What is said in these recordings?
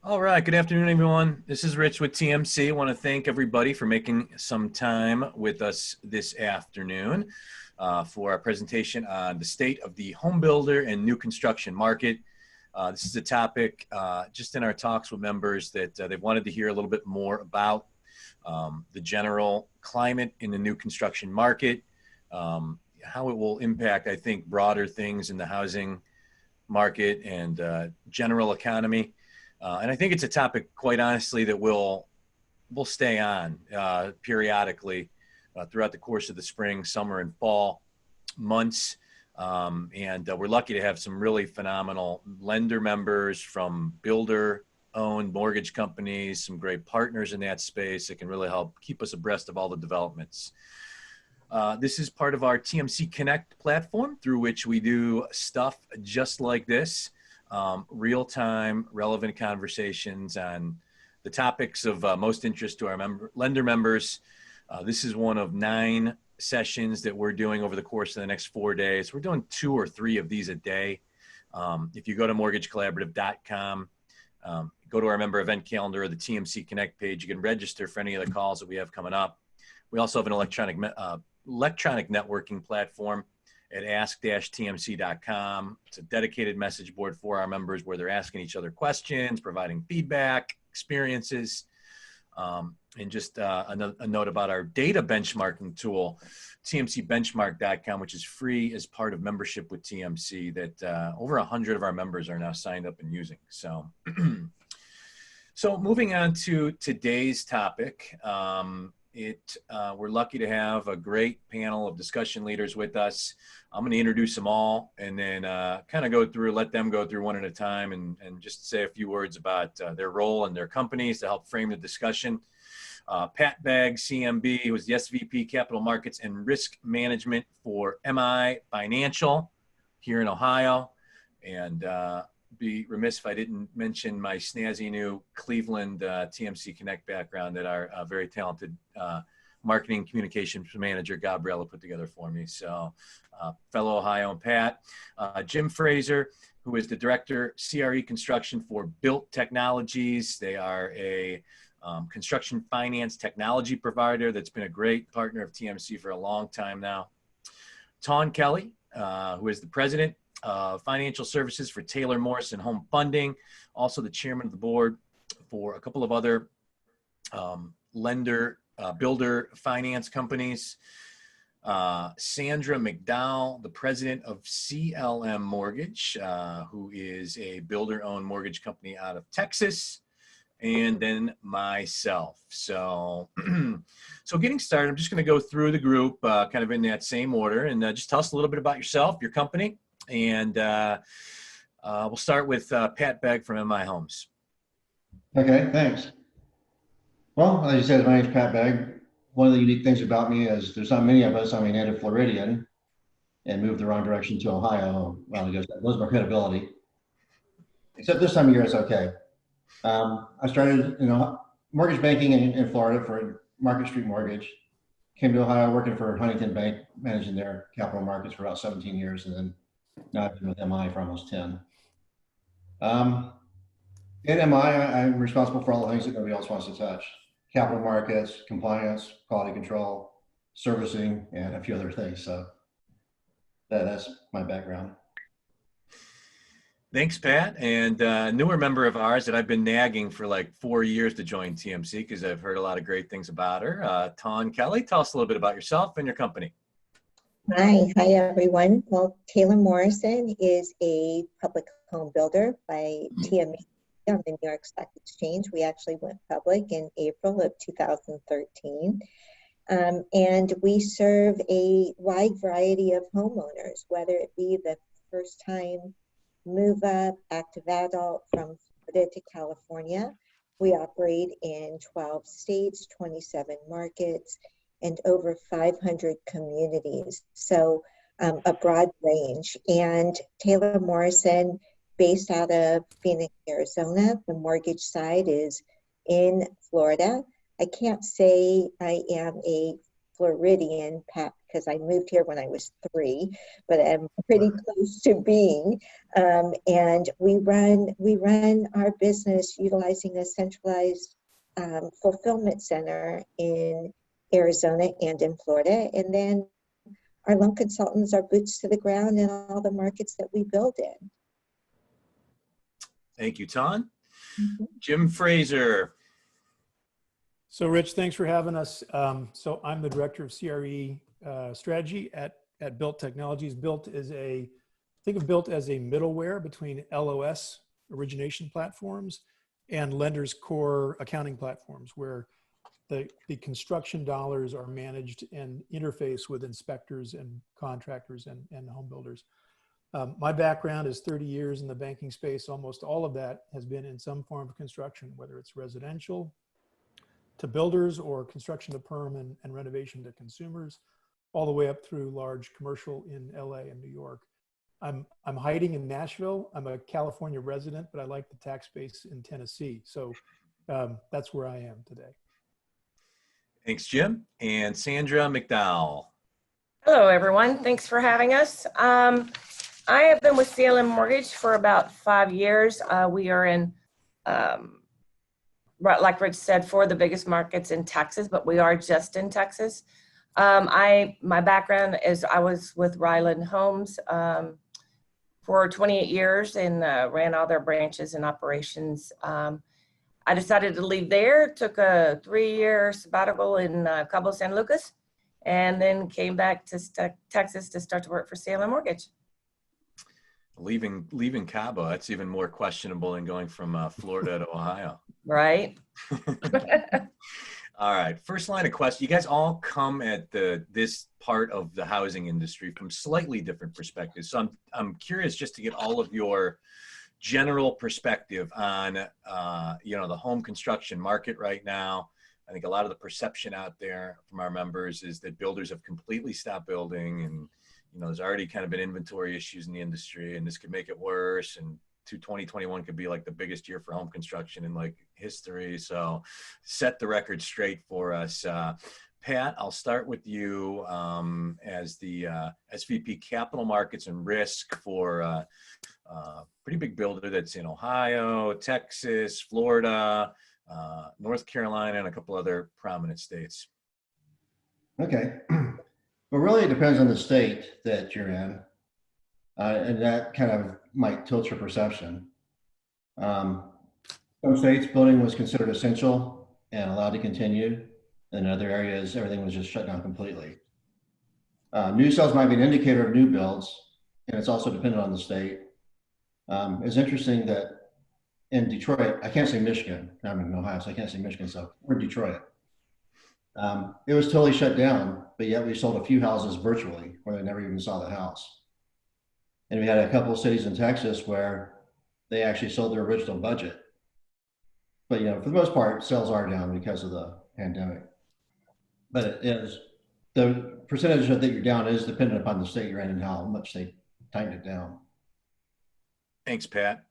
All right. Good afternoon, everyone. This is Rich with TMC. I want to thank everybody for making some time with us this afternoon for our presentation on the state of the home builder and new construction market. This is a topic just in our talks with members that they've wanted to hear a little bit more about the general climate in the new construction market, how it will impact, I think, broader things in the housing market and general economy. And I think it's a topic, quite honestly, that we'll stay on periodically throughout the course of the spring, summer, and fall months. And we're lucky to have some really phenomenal lender members from builder-owned mortgage companies, some great partners in that space that can really help keep us abreast of all the developments. This is part of our TMC Connect platform through which we do stuff just like this. Real-time, relevant conversations on the topics of most interest to our lender members. This is one of 9 sessions that we're doing over the course of the next 4 days. We're doing 2 or 3 of these a day. If you go to mortgagecollaborative.com, go to our member event calendar or the TMC Connect page, you can register for any of the calls that we have coming up. We also have an electronic networking platform at ask-tmc.com. It's a dedicated message board for our members where they're asking each other questions, providing feedback, experiences, and just a note about our data benchmarking tool, tmcbenchmark.com, which is free as part of membership with TMC that over 100 of our members are now signed up and using. So, so moving on to today's topic, we're lucky to have a great panel of discussion leaders with us. I'm going to introduce them all and then kind of let them go through one at a time and just say a few words about their role and their companies to help frame the discussion. Pat Begg, CMB, who is the SVP Capital Markets and Risk Management for MI Financial here in Ohio. And be remiss if I didn't mention my snazzy new Cleveland TMC Connect background that our very talented marketing communications manager Gabriella put together for me. So fellow Ohio and Pat. Jim Fraser, who is the director CRE construction for Built Technologies. They are a construction finance technology provider that's been a great partner of TMC for a long time now. Tawn Kelly, who is the president financial services for Taylor Morrison Home Funding, also the chairman of the board for a couple of other builder finance companies. Sandra McDowell, the president of CLM Mortgage, who is a builder-owned mortgage company out of Texas. And then myself. So, so getting started, I'm just going to go through the group kind of in that same order and just tell us a little bit about yourself, your company. And we'll start with Pat Begg from MI Homes. Okay, thanks. Well, as you said, my name's Pat Begg. One of the unique things about me is there's not many of us. I'm a native Floridian and moved the wrong direction to Ohio. Well, I guess that was my credibility. Except this time of year, it's okay. I started, mortgage banking in Florida for Market Street Mortgage. Came to Ohio working for Huntington Bank, managing their capital markets for about 17 years, and then now I've been with MI for almost 10. At MI, I'm responsible for all the things that nobody else wants to touch. Capital markets, compliance, quality control, servicing, and a few other things. So that's my background. Thanks, Pat. And a newer member of ours that I've been nagging for like 4 years to join TMC because I've heard a lot of great things about her. Tawn Kelly, tell us a little bit about yourself and your company. Hi everyone. Well, Taylor Morrison is a public home builder by TMC on the New York Stock Exchange. We actually went public in April of 2013. And we serve a wide variety of homeowners, whether it be the first time move up, active adult from Florida to California. We operate in 12 states, 27 markets, and over 500 communities. So a broad range. And Taylor Morrison, based out of Phoenix, Arizona, the mortgage side is in Florida. I can't say I am a Floridian, Pat because I moved here when I was 3, but I'm pretty close to being. And we run our business utilizing a centralized fulfillment center in Arizona and in Florida. And then our loan consultants are boots to the ground in all the markets that we build in. Thank you, Ton. Jim Fraser. So Rich, thanks for having us. So I'm the director of CRE strategy at Built Technologies. Think of Built as a middleware between LOS origination platforms and lenders' core accounting platforms, where the construction dollars are managed and interface with inspectors and contractors and home builders. My background is 30 years in the banking space. Almost all of that has been in some form of construction, whether it's residential to builders or construction to perm and renovation to consumers, all the way up through large commercial in LA and New York. I'm hiding in Nashville. I'm a California resident, but I like the tax base in Tennessee. So that's where I am today. Thanks, Jim. And Sandra McDowell. Hello, everyone. Thanks for having us. I have been with CLM Mortgage for about 5 years. We are in, like Rich said, 4 of the biggest markets in Texas, but we are just in Texas. My background is I was with Ryland Homes for 28 years and ran all their branches and operations. I decided to leave there, took a 3-year sabbatical in Cabo San Lucas, and then came back to Texas to start to work for CLM Mortgage. Leaving Cabo, that's even more questionable than going from Florida to Ohio. Right. All right, first line of question. You guys all come at this part of the housing industry from slightly different perspectives. So I'm curious just to get all of your general perspective on the home construction market right now. I think a lot of the perception out there from our members is that builders have completely stopped building, and there's already kind of been inventory issues in the industry, and this could make it worse. And 2021 could be like the biggest year for home construction in like history. So set the record straight for us. Pat, I'll start with you as the SVP Capital Markets and Risk for a pretty big builder that's in Ohio, Texas, Florida, North Carolina, and a couple other prominent states. Okay. Well, really, it depends on the state that you're in. And that kind of might tilt your perception. Some states, building was considered essential and allowed to continue. In other areas, everything was just shut down completely. New sales might be an indicator of new builds, and it's also dependent on the state. It's interesting that in Detroit, I can't say Michigan, I'm in Ohio, so I can't say Michigan, so we're in Detroit. It was totally shut down, but yet we sold a few houses virtually where they never even saw the house. And we had a couple of cities in Texas where they actually sold their original budget. But for the most part, sales are down because of the pandemic. But it is, the percentage that you're down is dependent upon the state you're in and how much they tightened it down. Thanks, Pat.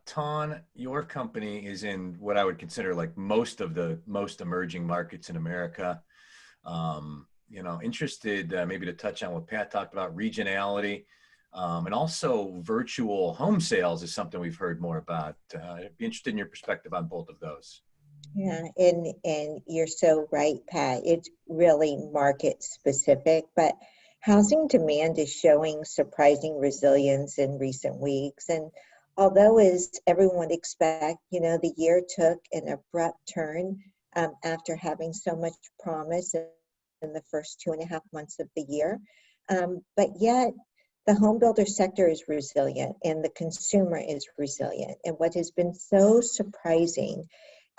Ton, your company is in what I would consider like most of the most emerging markets in America. Interested maybe to touch on what Pat talked about, regionality, and also virtual home sales is something we've heard more about. I'd be interested in your perspective on both of those. Yeah, and you're so right, Pat. It's really market specific, but housing demand is showing surprising resilience in recent weeks. And although, as everyone would expect, the year took an abrupt turn after having so much promise in the first 2.5 months of the year. But yet, the home builder sector is resilient and the consumer is resilient. And what has been so surprising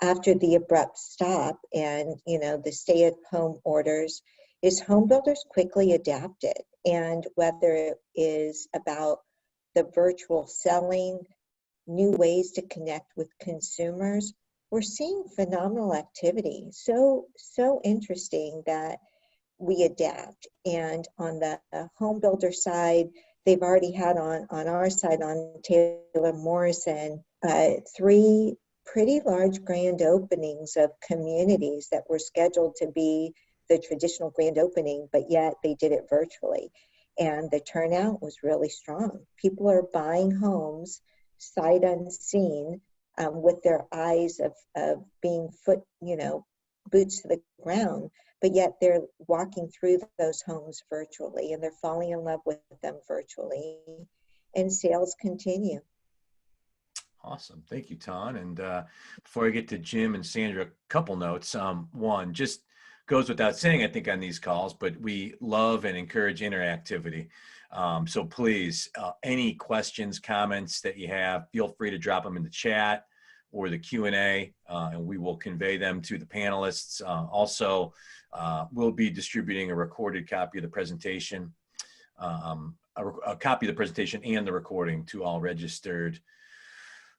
after the abrupt stop and the stay-at-home orders is home builders quickly adapted. And whether it is about the virtual selling, new ways to connect with consumers, we're seeing phenomenal activity. So interesting that we adapt. And on the home builder side, they've already had on our side, on Taylor Morrison, 3 pretty large grand openings of communities that were scheduled to be the traditional grand opening, but yet they did it virtually. And the turnout was really strong. People are buying homes sight unseen, with their eyes of being boots to the ground, but yet they're walking through those homes virtually and they're falling in love with them virtually, and sales continue. Awesome. Thank you, Ton. And before I get to Jim and Sandra, a couple notes. One, just goes without saying, I think, on these calls, but we love and encourage interactivity. So please, any questions, comments that you have, feel free to drop them in the chat or the Q&A, and we will convey them to the panelists. Also, we'll be distributing a recorded copy of the presentation, a copy of the presentation and the recording to all registered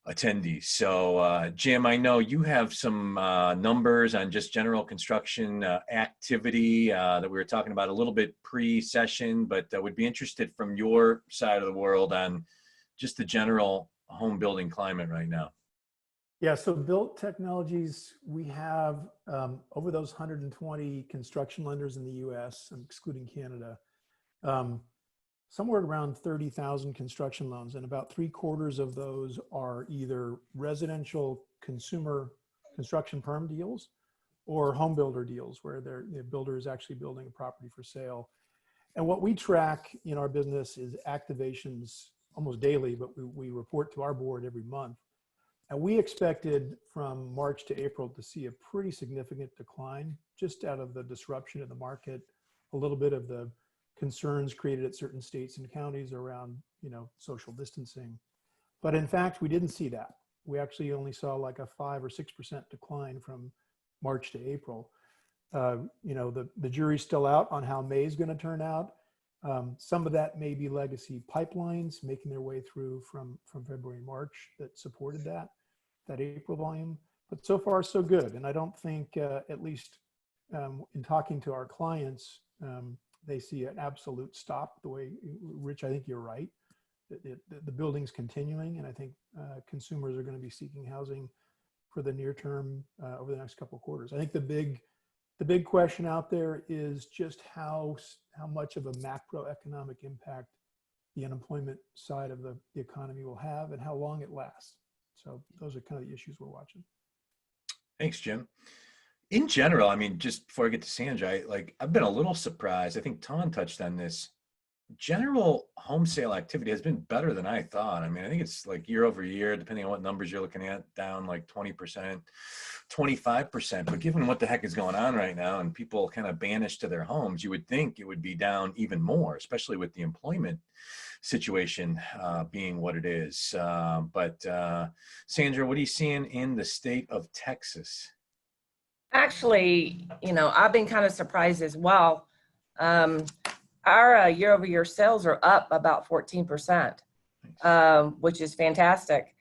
attendees. So Jim, I know you have some numbers on just general construction activity that we were talking about a little bit pre-session, but would be interested from your side of the world on just the general home building climate right now. Yeah, so Built Technologies, we have over those 120 construction lenders in the US, I'm excluding Canada, somewhere around 30,000 construction loans, and about 3/4 of those are either residential consumer construction perm deals or home builder deals where the builder is actually building a property for sale. And what we track in our business is activations almost daily, but we report to our board every month. And we expected from March to April to see a pretty significant decline just out of the disruption in the market, a little bit of the concerns created at certain states and counties around, social distancing. But in fact, we didn't see that. We actually only saw like a 5 or 6% decline from March to April. The jury's still out on how May is going to turn out. Some of that may be legacy pipelines making their way through from February and March that supported that April volume. But so far, so good. And I don't think, at least in talking to our clients, they see an absolute stop. The way, Rich, I think you're right. The building's continuing, and I think consumers are going to be seeking housing for the near term over the next couple of quarters. I think the big question out there is just how much of a macroeconomic impact the unemployment side of the economy will have and how long it lasts. So those are kind of the issues we're watching. Thanks, Jim. In general, I mean, just before I get to Sandra, I've been a little surprised. I think Ton touched on this. General home sale activity has been better than I thought. I mean, I think it's like year over year, depending on what numbers you're looking at, down like 20%, 25%. But given what the heck is going on right now and people kind of banished to their homes, you would think it would be down even more, especially with the employment situation being what it is. But Sandra, what are you seeing in the state of Texas? Actually, I've been kind of surprised as well. Our year-over-year sales are up about 14%, which is fantastic.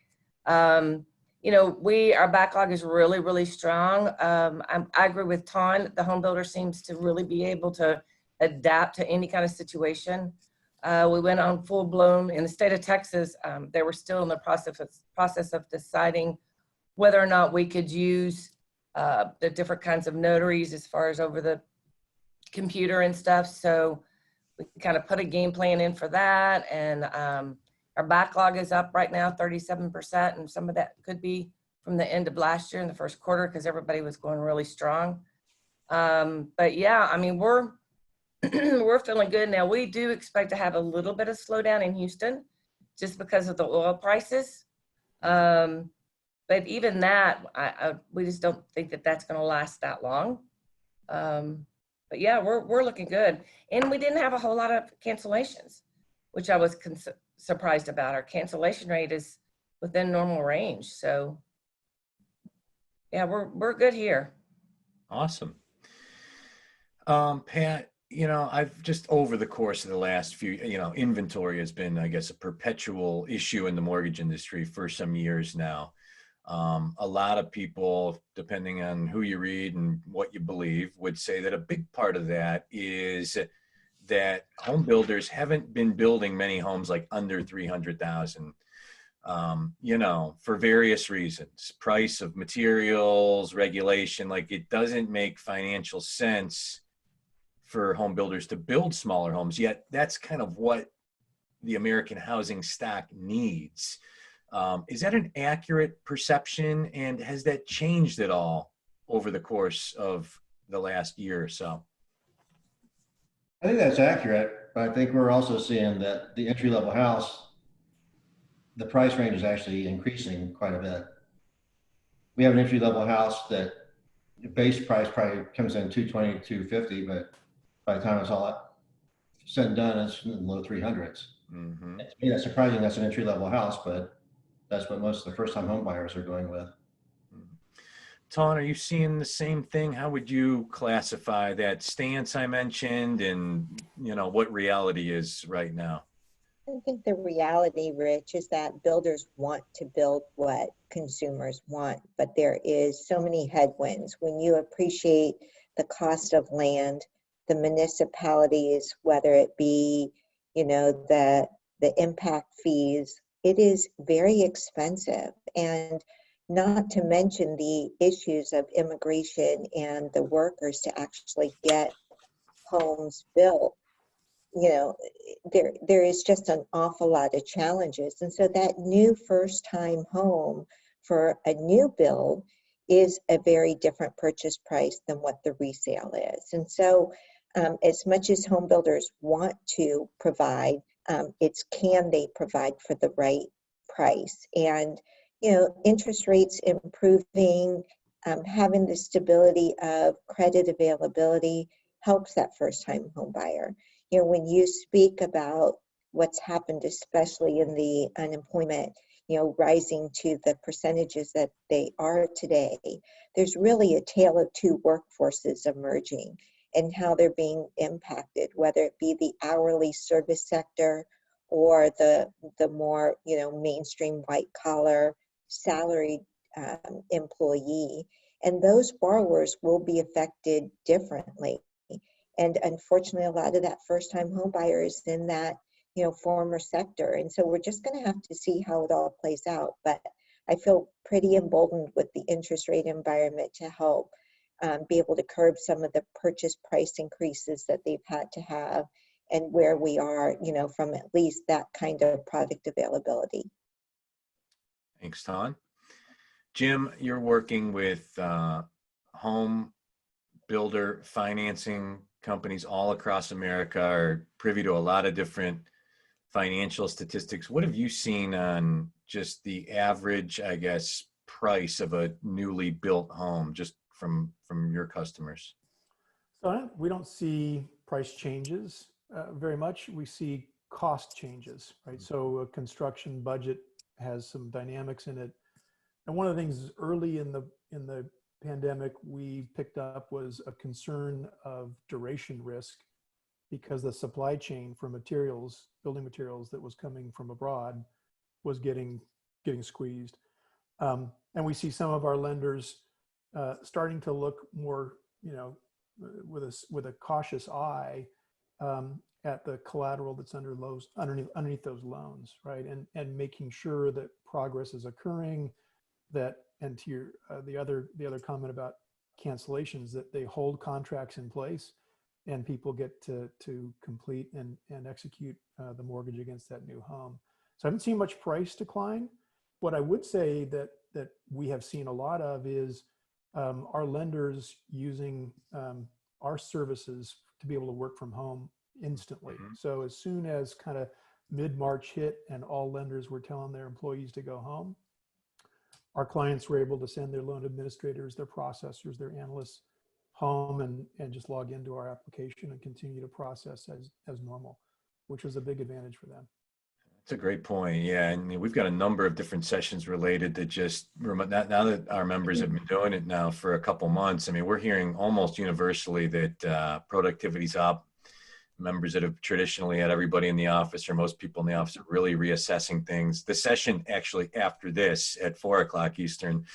Our backlog is really, really strong. I agree with Ton. The home builder seems to really be able to adapt to any kind of situation. We went on full blown in the state of Texas. They were still in the process of deciding whether or not we could use the different kinds of notaries as far as over the computer and stuff. So we kind of put a game plan in for that. And our backlog is up right now, 37%. And some of that could be from the end of last year in the first quarter because everybody was going really strong. But yeah, I mean, we're feeling good. Now, we do expect to have a little bit of slowdown in Houston just because of the oil prices. But even that, we just don't think that that's going to last that long. But yeah, we're looking good. And we didn't have a whole lot of cancellations, which I was surprised about. Our cancellation rate is within normal range. So yeah, we're good here. Awesome. Pat, I've just over the course of the last few, inventory has been, I guess, a perpetual issue in the mortgage industry for some years now. A lot of people, depending on who you read and what you believe, would say that a big part of that is that home builders haven't been building many homes like under 300,000, for various reasons, price of materials, regulation. Like, it doesn't make financial sense for home builders to build smaller homes, yet that's kind of what the American housing stock needs. Is that an accurate perception, and has that changed at all over the course of the last year or so? I think that's accurate, but I think we're also seeing that the entry-level house, the price range is actually increasing quite a bit. We have an entry-level house that the base price probably comes in 220, 250, but by the time it's all said and done, it's in the low 300s. Mm-hmm. To me, that's surprising. That's an entry-level house, but that's what most of the first-time home buyers are going with. Ton, are you seeing the same thing? How would you classify that stance I mentioned, and what reality is right now? I think the reality, Rich, is that builders want to build what consumers want, but there is so many headwinds. When you appreciate the cost of land, the municipalities, whether it be, the impact fees, it is very expensive. And not to mention the issues of immigration and the workers to actually get homes built. There is just an awful lot of challenges. And so that new first time home for a new build is a very different purchase price than what the resale is. And so as much as home builders want to provide, it's can they provide for the right price? And, interest rates improving, having the stability of credit availability helps that first time home buyer. When you speak about what's happened, especially in the unemployment, rising to the percentages that they are today, there's really a tale of two workforces emerging and how they're being impacted, whether it be the hourly service sector or the more, mainstream white collar salaried employee. And those borrowers will be affected differently. And unfortunately, a lot of that first-time home buyer is in that, former sector. And so we're just going to have to see how it all plays out. But I feel pretty emboldened with the interest rate environment to help be able to curb some of the purchase price increases that they've had to have, and where we are, from at least that kind of product availability. Thanks, Ton. Jim, you're working with home builder financing companies all across America, are privy to a lot of different financial statistics. What have you seen on just the average, I guess, price of a newly built home, just from your customers? So we don't see price changes very much. We see cost changes, right? So a construction budget has some dynamics in it. And one of the things early in the pandemic we picked up was a concern of duration risk, because the supply chain for materials, building materials that was coming from abroad, was getting squeezed. And we see some of our lenders starting to look more, with a cautious eye at the collateral that's underneath those loans, right? And making sure that progress is occurring, and to your the other comment about cancellations, that they hold contracts in place and people get to complete and execute the mortgage against that new home. So I haven't seen much price decline. What I would say that we have seen a lot of is our lenders using our services to be able to work from home instantly. Mm-hmm. So as soon as kind of mid-March hit and all lenders were telling their employees to go home, our clients were able to send their loan administrators, their processors, their analysts home and just log into our application and continue to process as normal, which was a big advantage for them. That's a great point. Yeah, and we've got a number of different sessions related to just now that our members have been doing it now for a couple months. I mean, we're hearing almost universally that productivity's up. Members that have traditionally had everybody in the office, or most people in the office, are really reassessing things. The session actually after this at 4:00 Eastern,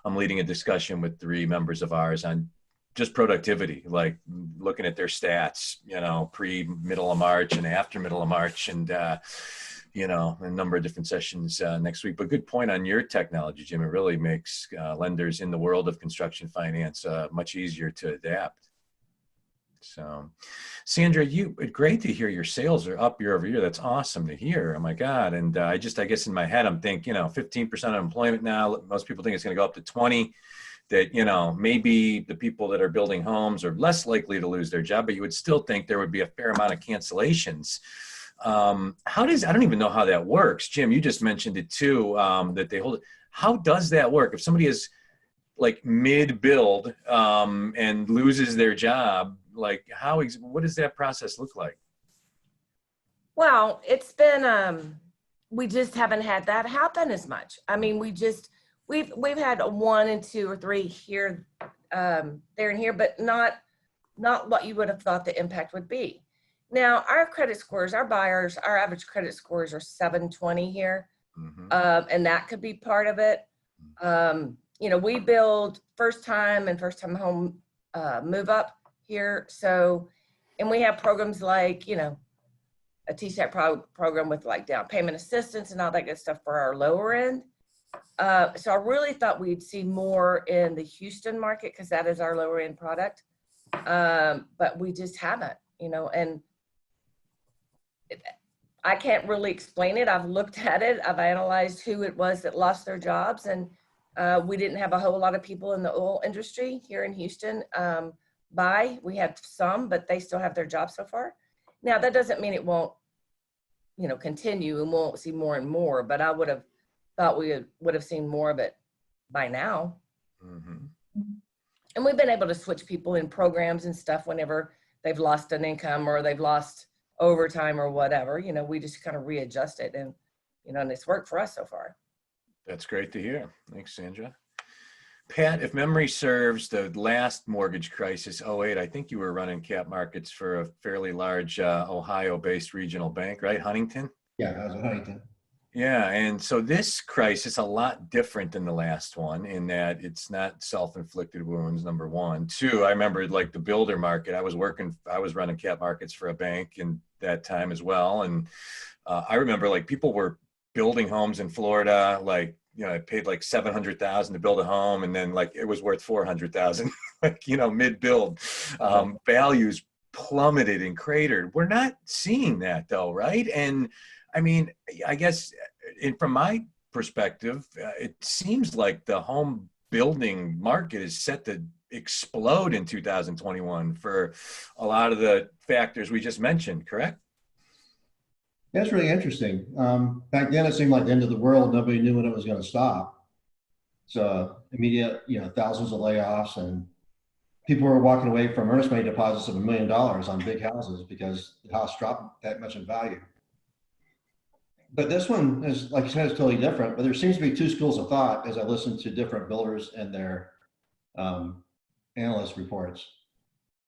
I'm leading a discussion with 3 members of ours on just productivity, like looking at their stats, pre-middle of March and after middle of March, and a number of different sessions next week. But good point on your technology, Jim. It really makes lenders in the world of construction finance much easier to adapt. So, Sandra, great to hear your sales are up year over year. That's awesome to hear. Oh my God. And I guess in my head, I'm thinking, 15% unemployment now. Most people think it's going to go up to 20. That, maybe the people that are building homes are less likely to lose their job, but you would still think there would be a fair amount of cancellations. I don't even know how that works. Jim, you just mentioned it too, that they hold it. How does that work? If somebody is like mid-build and loses their job, like what does that process look like? Well, it's been, we just haven't had that happen as much. I mean, we've had a 1 and 2 or 3 here, there and here, but not what you would have thought the impact would be. Now, our credit scores, our buyers, our average credit scores are 720 here, and that could be part of it. We build first time home move up here. So, and we have programs like, a TSAT program with like down payment assistance and all that good stuff for our lower end. So I really thought we'd see more in the Houston market because that is our lower end product. But we just haven't, and I can't really explain it. I've looked at it. I've analyzed who it was that lost their jobs, and we didn't have a whole lot of people in the oil industry here in Houston. We had some, but they still have their jobs so far. Now, that doesn't mean it won't, continue and won't see more and more, but I would have thought we would have seen more of it by now. And we've been able to switch people in programs and stuff whenever they've lost an income or they've lost overtime or whatever. We just kind of readjust it, and, and it's worked for us so far. That's great to hear. Thanks, Sandra. Pat, if memory serves, the last mortgage crisis, 08, I think you were running cap markets for a fairly large Ohio-based regional bank, right? Huntington? Yeah, I was at Huntington. Yeah, and so this crisis a lot different than the last one in that it's not self-inflicted wounds, number one. Two, I remember like the builder market. I was running cap markets for a bank in that time as well. And I remember like people were building homes in Florida, like, I paid like $700,000 to build a home, and then like it was worth $400,000, like, mid-build. Values plummeted and cratered. We're not seeing that though, right? And I mean, I guess from my perspective, it seems like the home building market is set to explode in 2021 for a lot of the factors we just mentioned, correct? That's really interesting. Back then, it seemed like the end of the world. Nobody knew when it was going to stop. So immediate, thousands of layoffs, and people were walking away from earnest money deposits of $1 million on big houses because the house dropped that much in value. But this one is, like you said, is totally different. But there seems to be 2 schools of thought as I listen to different builders and their analyst reports.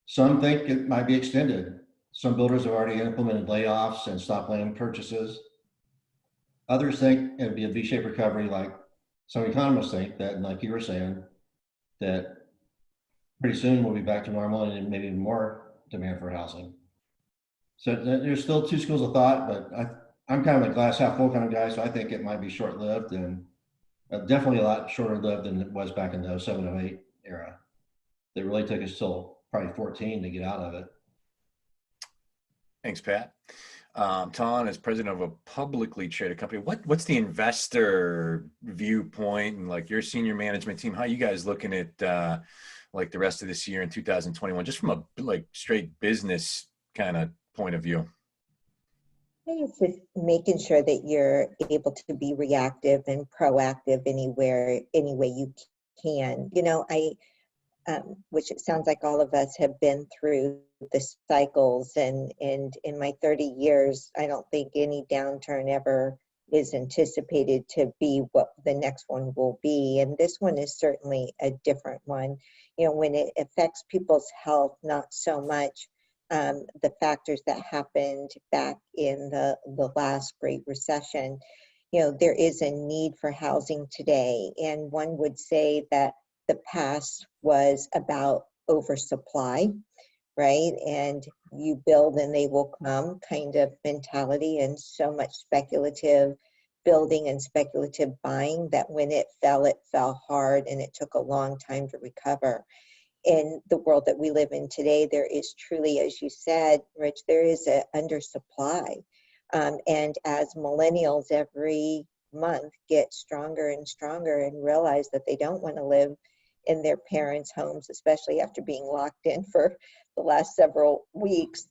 Some think it might be extended. Some builders have already implemented layoffs and stopped land purchases. Others think it'd be a V-shaped recovery, like some economists think that, and like you were saying, that pretty soon we'll be back to normal and maybe more demand for housing. So there's still 2 schools of thought, but I'm kind of a glass half full kind of guy, so I think it might be short-lived and definitely a lot shorter lived than it was back in the 07, 08 era. It really took us till probably 14 to get out of it. Thanks, Pat. Ton, as president of a publicly traded company, what's the investor viewpoint and like your senior management team? How are you guys looking at like the rest of this year in 2021, just from a like straight business kind of point of view? I think it's just making sure that you're able to be reactive and proactive any way you can. Which it sounds like all of us have been through the cycles, and in my 30 years, I don't think any downturn ever is anticipated to be what the next one will be. And this one is certainly a different one. When it affects people's health, not so much the factors that happened back in the last Great Recession. There is a need for housing today, and one would say that the past was about oversupply, right? And you build and they will come kind of mentality, and so much speculative building and speculative buying that when it fell hard and it took a long time to recover. in the world that we live in today, there is truly, as you said, Rich, there is an undersupply. And as millennials every month get stronger and stronger and realize that they don't want to live in their parents' homes, especially after being locked in for the last several weeks,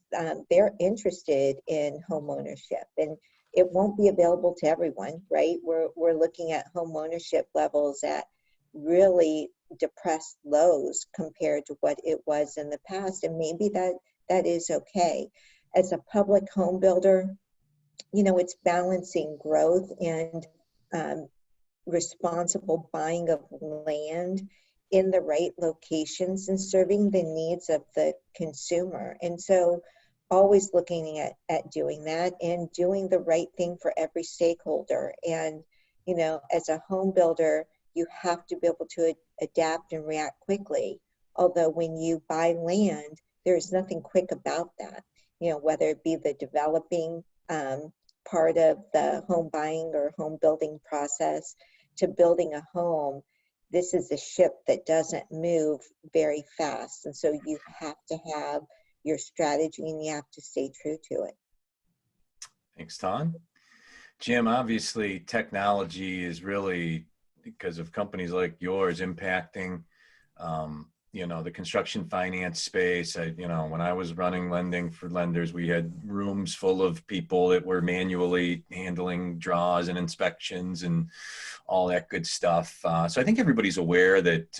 they're interested in home ownership. And it won't be available to everyone, right? We're looking at home ownership levels at really depressed lows compared to what it was in the past. And maybe that is okay. As a public home builder, you know, it's balancing growth and responsible buying of land in the right locations and serving the needs of the consumer. And so always looking at doing that and doing the right thing for every stakeholder. And, you know, as a home builder, you have to be able to adapt and react quickly. Although when you buy land, there's nothing quick about that. You know, whether it be the developing part of the home buying or home building process to building a home, this is a ship that doesn't move very fast. And so you have to have your strategy and you have to stay true to it. Thanks, Tom. Jim, obviously technology is really, because of companies like yours, impacting you know, the construction finance space. You know, when I was running lending for lenders, we had rooms full of people that were manually handling draws and inspections and all that good stuff. So I think everybody's aware that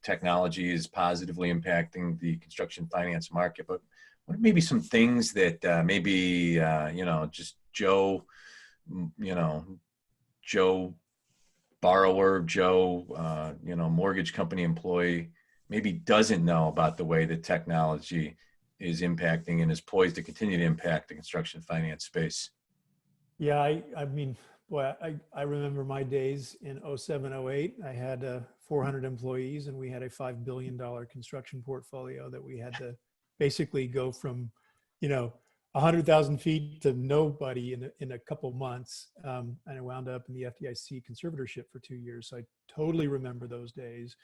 technology is positively impacting the construction finance market. But what are maybe some things that maybe, you know, just Joe borrower, Joe, you know, mortgage company employee maybe doesn't know about the way that technology is impacting and is poised to continue to impact the construction finance space? Yeah, I mean, boy, I remember my days in 07, 08. I had 400 employees and we had a $5 billion construction portfolio that we had to basically go from, you know, 100,000 feet to nobody in a couple months. And I wound up in the FDIC conservatorship for 2 years. So I totally remember those days.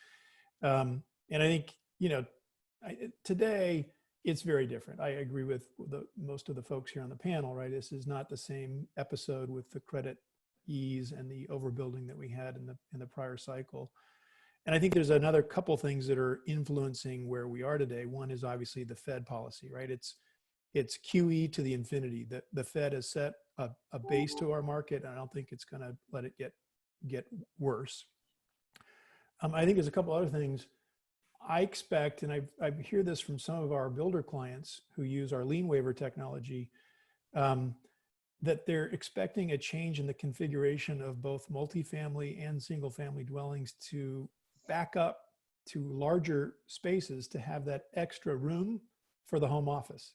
And I think, you know, today it's very different. I agree with most of the folks here on the panel, right? This is not the same episode with the credit ease and the overbuilding that we had in the prior cycle. And I think there's another couple things that are influencing where we are today. One is obviously the Fed policy, right? It's QE to the infinity. The Fed has set a base to our market, and I don't think it's going to let it get worse. I think there's a couple other things I expect, and I hear this from some of our builder clients who use our lien waiver technology, that they're expecting a change in the configuration of both multifamily and single family dwellings to back up to larger spaces to have that extra room for the home office.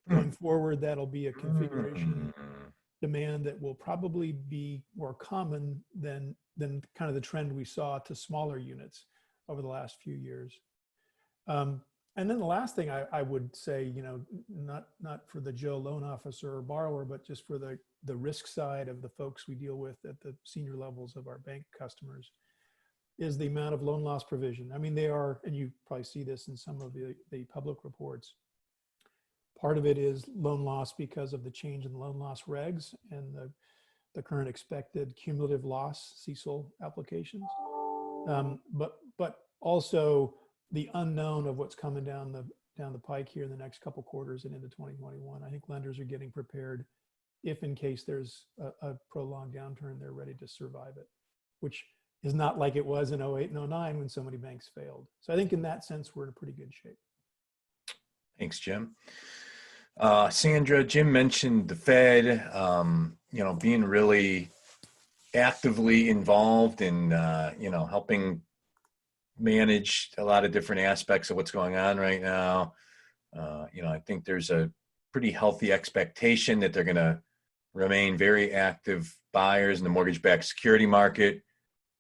Going forward, that'll be a configuration demand that will probably be more common than kind of the trend we saw to smaller units over the last few years. And then the last thing I would say, you know, not for the Joe loan officer or borrower, but just for the risk side of the folks we deal with at the senior levels of our bank customers, is the amount of loan loss provision. I mean, they are, and you probably see this in some of the public reports, part of it is loan loss because of the change in loan loss regs and the current expected cumulative loss CECL applications. But also the unknown of what's coming down the pike here in the next couple quarters and into 2021. I think lenders are getting prepared if in case there's a prolonged downturn, they're ready to survive it, which is not like it was in 08 and 09 when so many banks failed. So I think in that sense, we're in a pretty good shape. Thanks, Jim. Sandra, Jim mentioned the Fed, you know, being really actively involved in, you know, helping manage a lot of different aspects of what's going on right now. You know, I think there's a pretty healthy expectation that they're going to remain very active buyers in the mortgage-backed security market.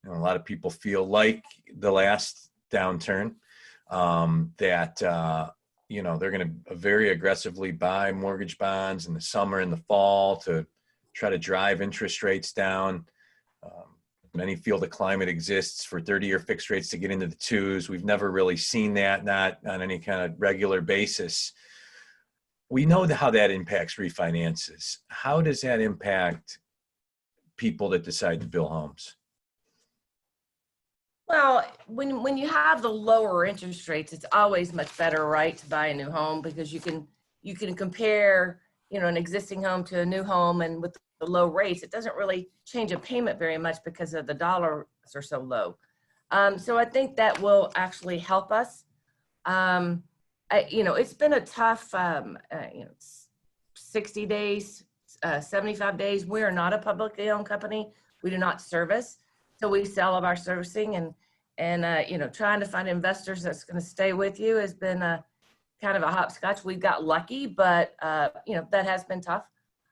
You know, a lot of people feel like the last downturn that, you know, they're going to very aggressively buy mortgage bonds in the summer and the fall to try to drive interest rates down. Many feel the climate exists for 30-year fixed rates to get into the twos. We've never really seen that, not on any kind of regular basis. We know how that impacts refinances. How does that impact people that decide to build homes? Well, when you have the lower interest rates, it's always much better, right, to buy a new home, because you can compare, an existing home to a new home, and with the low rates, it doesn't really change a payment very much because of the dollars are so low. So I think that will actually help us. It's been a tough, 60 days, 75 days. We are not a publicly owned company. We do not service. So we sell of our servicing, and trying to find investors that's going to stay with you has been kind of a hopscotch. We've got lucky, but that has been tough.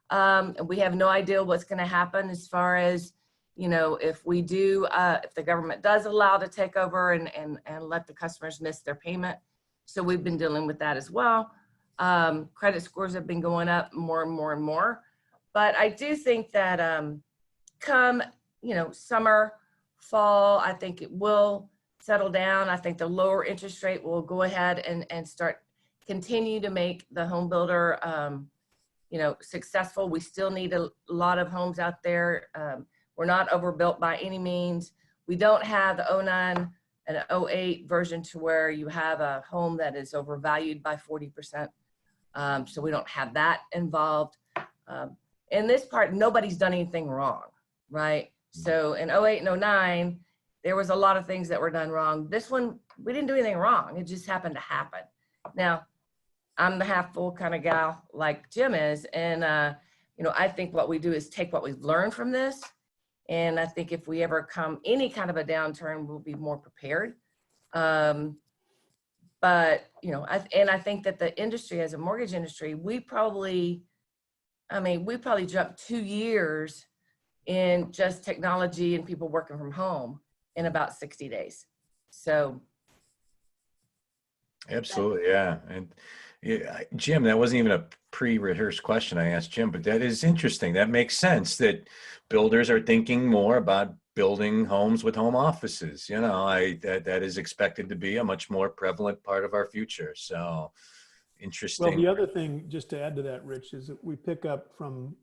And we have no idea what's going to happen as far as, if we do, if the government does allow to take over and let the customers miss their payment. So we've been dealing with that as well. Credit scores have been going up more and more and more. But I do think that come, summer, fall, I think it will settle down. I think the lower interest rate will go ahead and continue to make the home builder, successful. We still need a lot of homes out there. We're not overbuilt by any means. We don't have the 09 and 08 version to where you have a home that is overvalued by 40%. So we don't have that involved. In this part, nobody's done anything wrong, right? So in 08 and 09, there was a lot of things that were done wrong. This one, we didn't do anything wrong. It just happened to happen. Now, I'm the half full kind of gal like Jim is. And, I think what we do is take what we've learned from this. And I think if we ever come any kind of a downturn, we'll be more prepared. But, I think that the industry, as a mortgage industry, we probably jumped 2 years in just technology and people working from home in about 60 days. So. Absolutely, yeah. And Jim, that wasn't even a pre-rehearsed question I asked Jim, but that is interesting. That makes sense that builders are thinking more about building homes with home offices. That is expected to be a much more prevalent part of our future. So interesting. Well, the other thing, just to add to that, Rich, is that we pick up from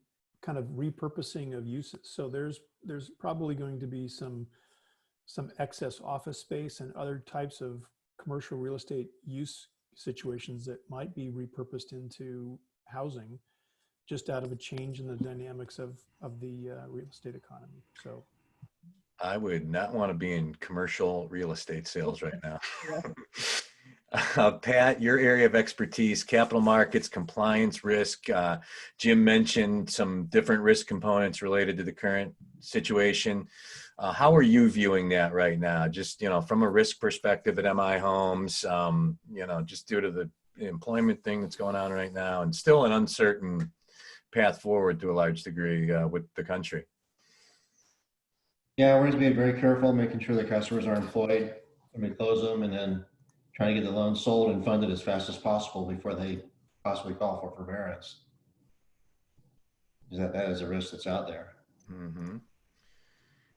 kind of repurposing of uses. So there's probably going to be some excess office space and other types of commercial real estate use situations that might be repurposed into housing, just out of a change in the dynamics of the real estate economy. So I would not want to be in commercial real estate sales right now. Pat, your area of expertise, capital markets, compliance, risk. Jim mentioned some different risk components related to the current situation. How are you viewing that right now? Just, from a risk perspective at MI Homes, just due to the employment thing that's going on right now, and still an uncertain path forward to a large degree with the country. Yeah, we're just being very careful, making sure the customers are employed when we close them, and then trying to get the loan sold and funded as fast as possible before they possibly call for forbearance. That is a risk that's out there. Mm-hmm.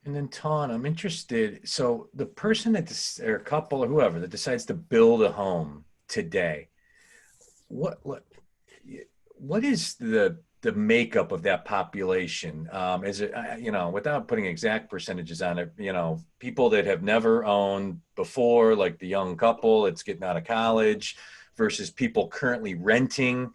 And then Tawn, I'm interested. So the person or a couple or whoever that decides to build a home today, what is the makeup of that population? Is it, without putting exact percentages on it, people that have never owned before, like the young couple that's getting out of college, versus people currently renting,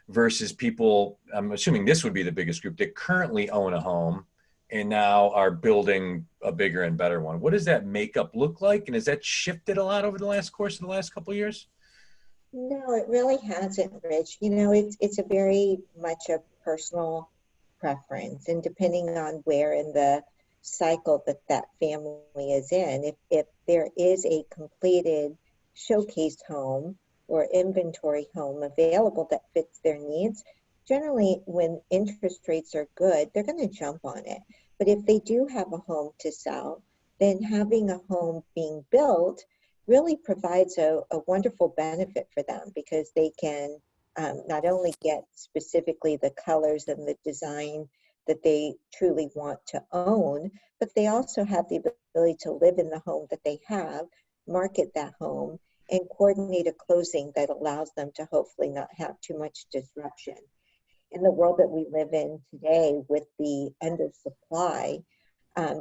versus people, I'm assuming this would be the biggest group, that currently own a home and now are building a bigger and better one. What does that makeup look like? And has that shifted a lot over the course of the last couple of years? No, it really hasn't, Rich. It's a very much a personal preference, and depending on where in the cycle that family is in, if there is a completed showcase home or inventory home available that fits their needs, generally when interest rates are good, they're going to jump on it. But if they do have a home to sell, then having a home being built really provides a wonderful benefit for them, because they can not only get specifically the colors and the design that they truly want to own, but they also have the ability to live in the home that they have, market that home, and coordinate a closing that allows them to hopefully not have too much disruption. In the world that we live in today with the undersupply,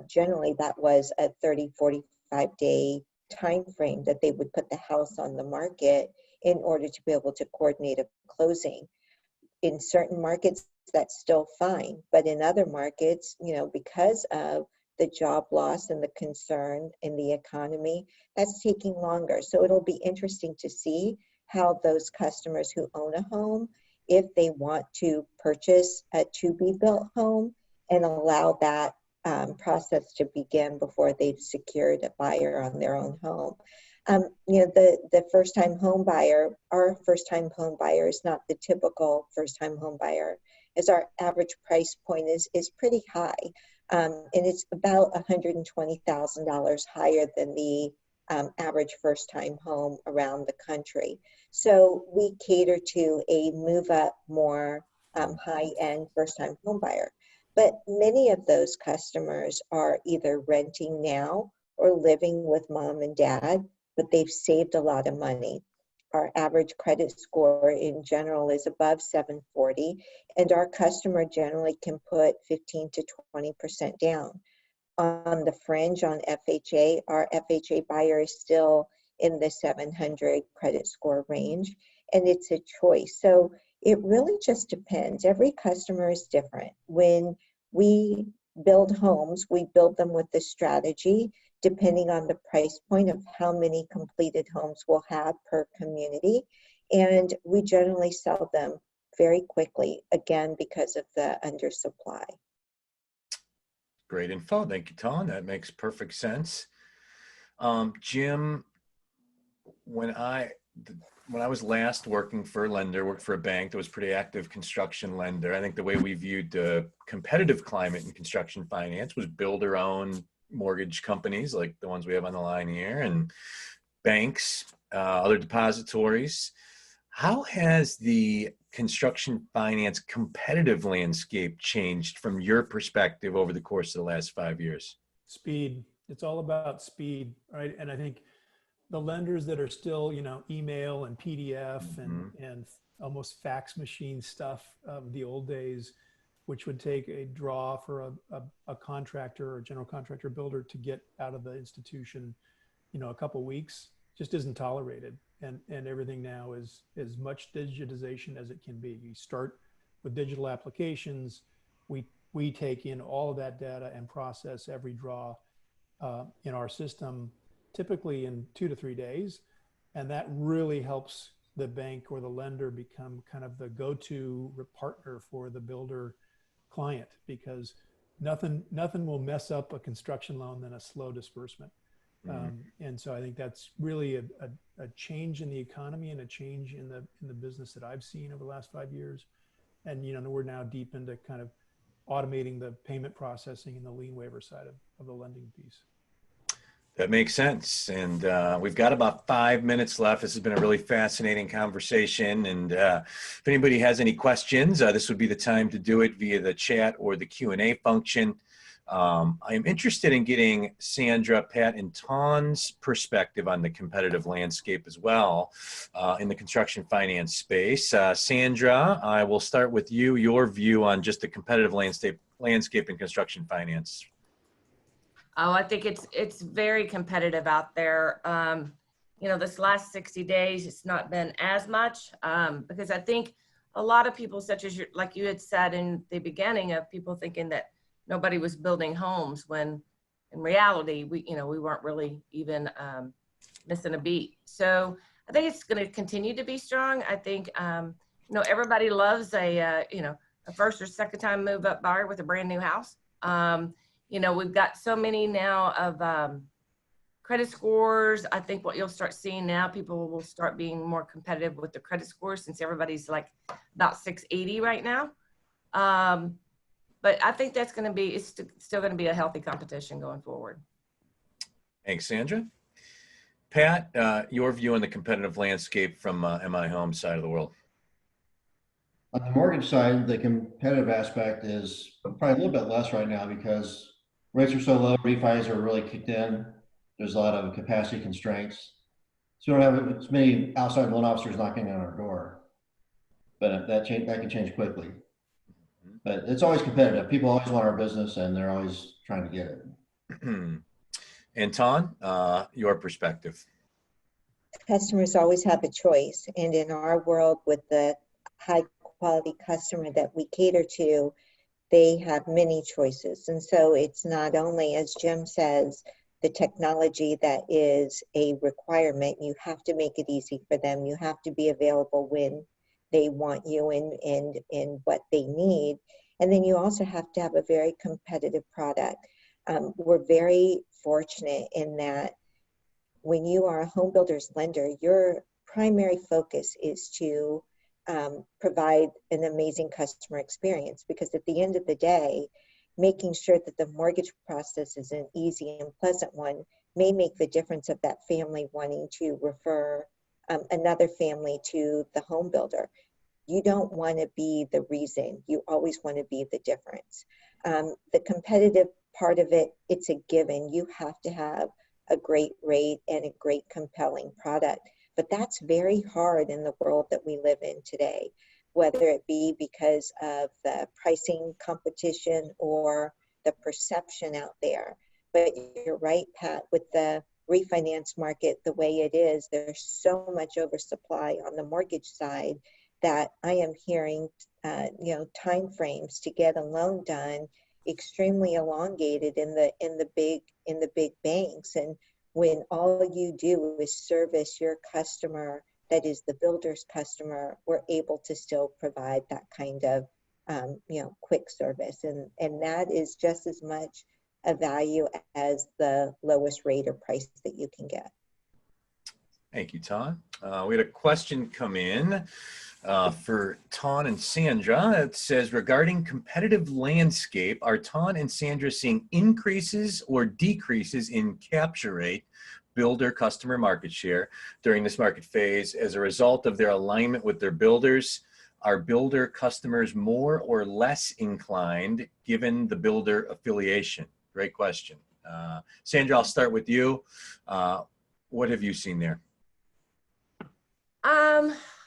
generally that was a 30, 45-day time frame that they would put the house on the market in order to be able to coordinate a closing. In certain markets, that's still fine, but in other markets, because of the job loss and the concern in the economy, that's taking longer. So it'll be interesting to see how those customers who own a home, if they want to purchase a to-be-built home and allow that process to begin before they've secured a buyer on their own home. The first-time home buyer, our first-time home buyer is not the typical first-time home buyer, as our average price point is pretty high. And it's about $120,000 higher than the average first-time home around the country. So we cater to a move-up, more high-end first-time home buyer. But many of those customers are either renting now or living with mom and dad, but they've saved a lot of money. Our average credit score in general is above 740, and our customer generally can put 15 to 20% down. On the fringe, on FHA, our FHA buyer is still in the 700 credit score range, and it's a choice. So it really just depends. Every customer is different. When we build homes, we build them with the strategy, depending on the price point of how many completed homes we'll have per community. And we generally sell them very quickly, again, because of the undersupply. Great info. Thank you, Tom. That makes perfect sense. Jim, when I was last working for a lender, worked for a bank that was pretty active construction lender, I think the way we viewed the competitive climate in construction finance was builder-owned mortgage companies like the ones we have on the line here, and banks, other depositories. How has the construction finance competitive landscape changed from your perspective over the course of the last 5 years? Speed. It's all about speed, right? And I think the lenders that are still, email and PDF and almost fax machine stuff of the old days, which would take a draw for a contractor or general contractor builder to get out of the institution, a couple weeks, just isn't tolerated. And everything now is as much digitization as it can be. You start with digital applications. We take in all of that data and process every draw in our system, typically in 2 to 3 days. And that really helps the bank or the lender become kind of the go-to partner for the builder client, because nothing will mess up a construction loan than a slow disbursement. And so I think that's really a change in the economy and a change in the business that I've seen over the last 5 years. And we're now deep into kind of automating the payment processing and the lien waiver side of the lending piece. That makes sense. And we've got about 5 minutes left. This has been a really fascinating conversation. And if anybody has any questions, this would be the time to do it via the chat or the Q&A function. I am interested in getting Sandra, Pat, and Ton's perspective on the competitive landscape as well in the construction finance space. Sandra, I will start with you, your view on just the competitive landscape in construction finance. Oh, I think it's very competitive out there. This last 60 days, it's not been as much because I think a lot of people, such as like you had said in the beginning, of people thinking that nobody was building homes, when in reality, we weren't really even missing a beat. So I think it's going to continue to be strong. I think, everybody loves a first or second time move up buyer with a brand new house. We've got so many now of credit scores. I think what you'll start seeing now, people will start being more competitive with the credit scores, since everybody's like about 680 right now. But I think that's going to be, it's still going to be a healthy competition going forward. Thanks, Sandra. Pat, your view on the competitive landscape from MI Homes side of the world. On the mortgage side, the competitive aspect is probably a little bit less right now because rates are so low, refis are really kicked in. There's a lot of capacity constraints. So we don't have as many outside loan officers knocking on our door. But that can change quickly. But it's always competitive. People always want our business and they're always trying to get it. Anton, your perspective. Customers always have a choice. And in our world, with the high quality customer that we cater to, they have many choices. And so it's not only, as Jim says, the technology that is a requirement. You have to make it easy for them. You have to be available when they want you and what they need. And then you also have to have a very competitive product. We're very fortunate in that when you are a home builder's lender, your primary focus is to provide an amazing customer experience, because at the end of the day, making sure that the mortgage process is an easy and pleasant one may make the difference of that family wanting to refer another family to the home builder. You don't want to be the reason. You always want to be the difference. The competitive part of it, it's a given. You have to have a great rate and a great compelling product. But that's very hard in the world that we live in today, whether it be because of the pricing competition or the perception out there. But you're right, Pat, with the refinance market the way it is, there's so much oversupply on the mortgage side that I am hearing, time frames to get a loan done extremely elongated in the big banks. And when all you do is service your customer, that is the builder's customer, we're able to still provide that kind of quick service, and that is just as much a value as the lowest rate or price that you can get. Thank you, Ton. We had a question come in for Ton and Sandra. It says, regarding competitive landscape, are Ton and Sandra seeing increases or decreases in capture rate, builder customer market share during this market phase as a result of their alignment with their builders? Are builder customers more or less inclined given the builder affiliation? Great question. Sandra, I'll start with you. What have you seen there?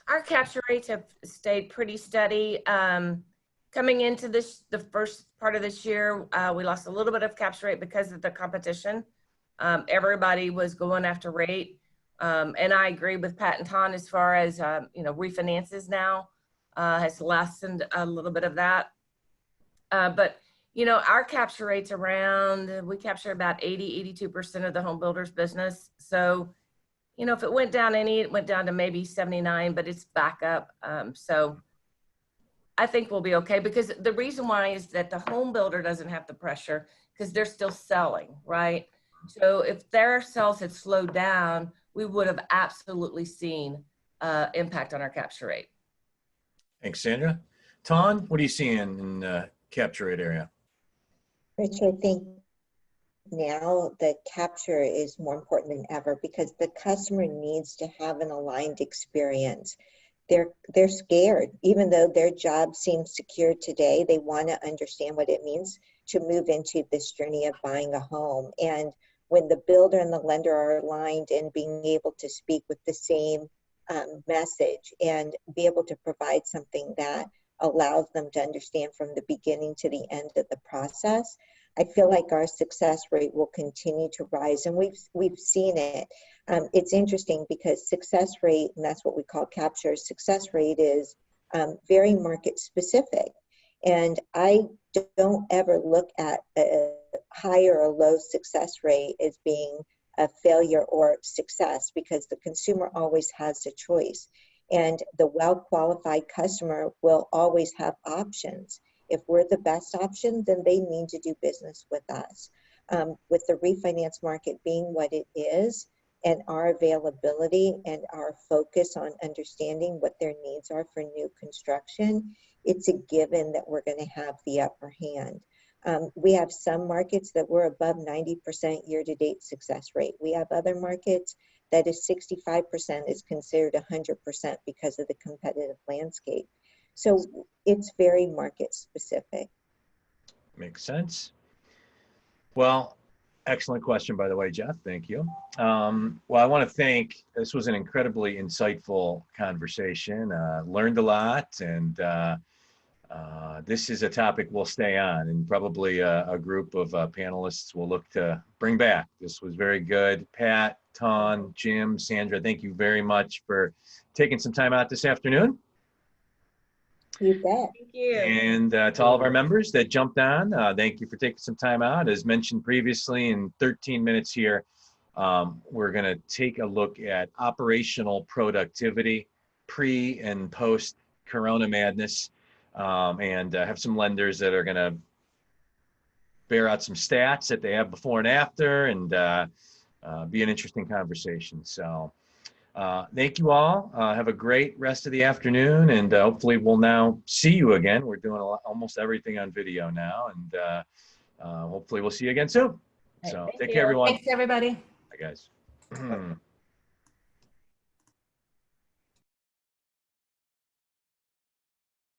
Our capture rates have stayed pretty steady. Coming into the first part of this year, we lost a little bit of capture rate because of the competition. Everybody was going after rate. And I agree with Pat and Ton as far as, refinances now has lessened a little bit of that. But, our capture rates we capture about 82% of the home builders business. So, if it went down it went down to maybe 79, but it's back up. So I think we'll be okay, because the reason why is that the home builder doesn't have the pressure because they're still selling, right? So if their sales had slowed down, we would have absolutely seen impact on our capture rate. Thanks, Sandra. Ton, what are you seeing in the capture rate area? Rich, I think now the capture is more important than ever, because the customer needs to have an aligned experience. They're scared, even though their job seems secure today. They want to understand what it means to move into this journey of buying a home. And when the builder and the lender are aligned and being able to speak with the same message and be able to provide something that allows them to understand from the beginning to the end of the process, I feel like our success rate will continue to rise, and we've seen it. It's interesting because success rate, and that's what we call capture, success rate is very market specific. And I don't ever look at a high or a low success rate as being a failure or success, because the consumer always has a choice. And the well-qualified customer will always have options. If we're the best option, then they need to do business with us. With the refinance market being what it is, and our availability and our focus on understanding what their needs are for new construction, it's a given that we're going to have the upper hand. We have some markets that we're above 90% year-to-date success rate. We have other markets that is 65% is considered 100% because of the competitive landscape. So it's very market specific. Makes sense. Well, excellent question, by the way, Jeff. Thank you. Well, I want to thank, this was an incredibly insightful conversation. Learned a lot, and this is a topic we'll stay on, and probably a group of panelists will look to bring back. This was very good. Pat, Ton, Jim, Sandra, thank you very much for taking some time out this afternoon. You bet. Thank you. And to all of our members that jumped on, thank you for taking some time out. As mentioned previously, in 13 minutes here, we're going to take a look at operational productivity, pre and post Corona madness, and have some lenders that are going to bear out some stats that they have before and after, and be an interesting conversation. So thank you all. Have a great rest of the afternoon, and hopefully we'll now see you again. We're doing almost everything on video now, and hopefully we'll see you again soon. So Thank take you. care, everyone. Thanks, everybody. Bye, guys.